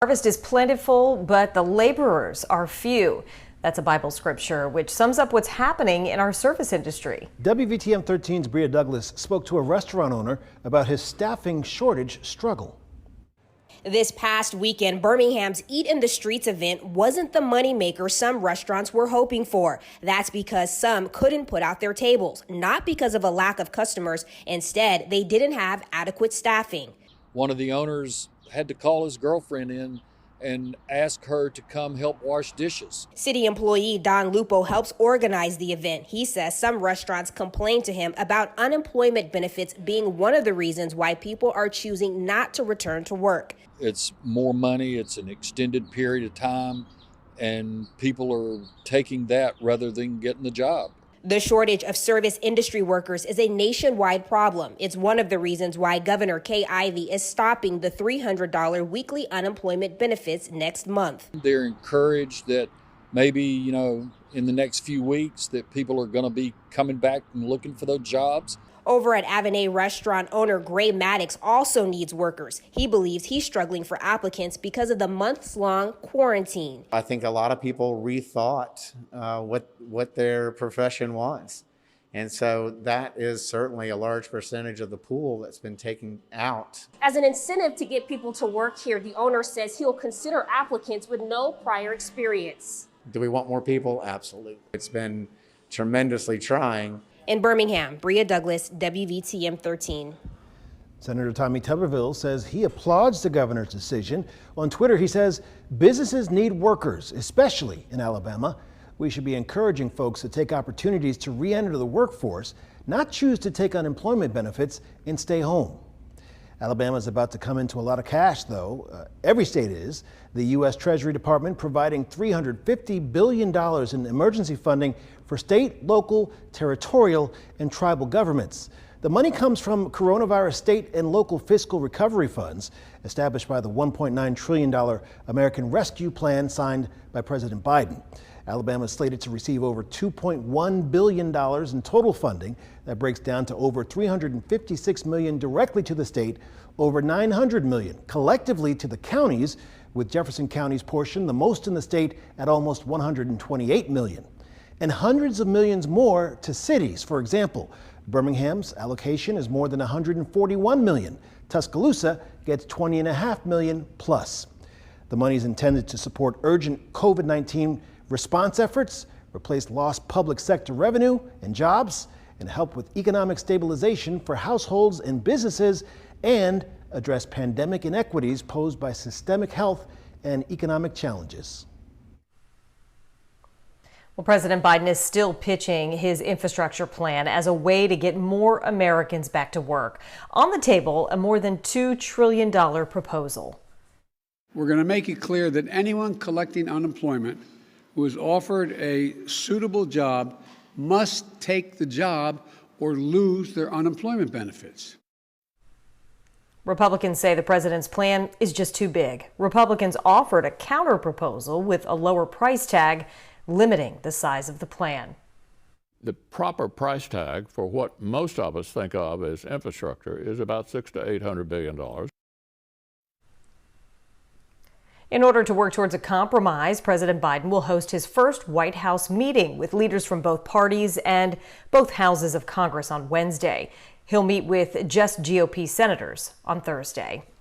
Harvest is plentiful, but the laborers are few. That's a Bible scripture which sums up what's happening in our service industry. WVTM 13's Bria Douglas spoke to a restaurant owner about his staffing shortage struggle. This past weekend, Birmingham's Eat in the Streets event wasn't the moneymaker some restaurants were hoping for. That's because some couldn't put out their tables, not because of a lack of customers. Instead, they didn't have adequate staffing. One of the owners had to call his girlfriend in and ask her to come help wash dishes. City employee Don Lupo helps organize the event. He says some restaurants complain to him about unemployment benefits being one of the reasons why people are choosing not to return to work. It's more money, it's an extended period of time, and people are taking that rather than getting the job. The shortage of service industry workers is a nationwide problem. It's one of the reasons why Governor Kay Ivey is stopping the $300 weekly unemployment benefits next month. They're encouraged that maybe, in the next few weeks that people are going to be coming back and looking for those jobs. Over at Avenay restaurant owner Gray Maddox also needs workers. He believes he's struggling for applicants because of the months-long quarantine. I think a lot of people rethought what their profession was. And so that is certainly a large percentage of the pool that's been taken out. As an incentive to get people to work here, the owner says he'll consider applicants with no prior experience. Do we want more people? Absolutely. It's been tremendously trying. In Birmingham, Bria Douglas, WVTM 13. Senator Tommy Tuberville says he applauds the governor's decision. On Twitter, he says businesses need workers, especially in Alabama. We should be encouraging folks to take opportunities to re-enter the workforce, not choose to take unemployment benefits and stay home. Alabama is about to come into a lot of cash, though. Every state is. The U.S. Treasury Department providing $350 billion in emergency funding for state, local, territorial, and tribal governments. The money comes from coronavirus state and local fiscal recovery funds established by the $1.9 trillion American Rescue Plan signed by President Biden. Alabama is slated to receive over $2.1 billion in total funding. That breaks down to over $356 million directly to the state, over $900 million collectively to the counties, with Jefferson County's portion the most in the state at almost $128 million. And hundreds of millions more to cities. For example, Birmingham's allocation is more than $141 million. Tuscaloosa gets $20.5 million plus. The money is intended to support urgent COVID-19 response efforts, replace lost public sector revenue and jobs, and help with economic stabilization for households and businesses, and address pandemic inequities posed by systemic health and economic challenges. Well, President Biden is still pitching his infrastructure plan as a way to get more Americans back to work. On the table, a more than $2 trillion proposal. We're going to make it clear that anyone collecting unemployment who is offered a suitable job must take the job or lose their unemployment benefits. Republicans say the president's plan is just too big. Republicans offered a counter proposal with a lower price tag, limiting the size of the plan. The proper price tag for what most of us think of as infrastructure is about $600 to $800 billion. In order to work towards a compromise, President Biden will host his first White House meeting with leaders from both parties and both houses of Congress on Wednesday. He'll meet with just GOP senators on Thursday.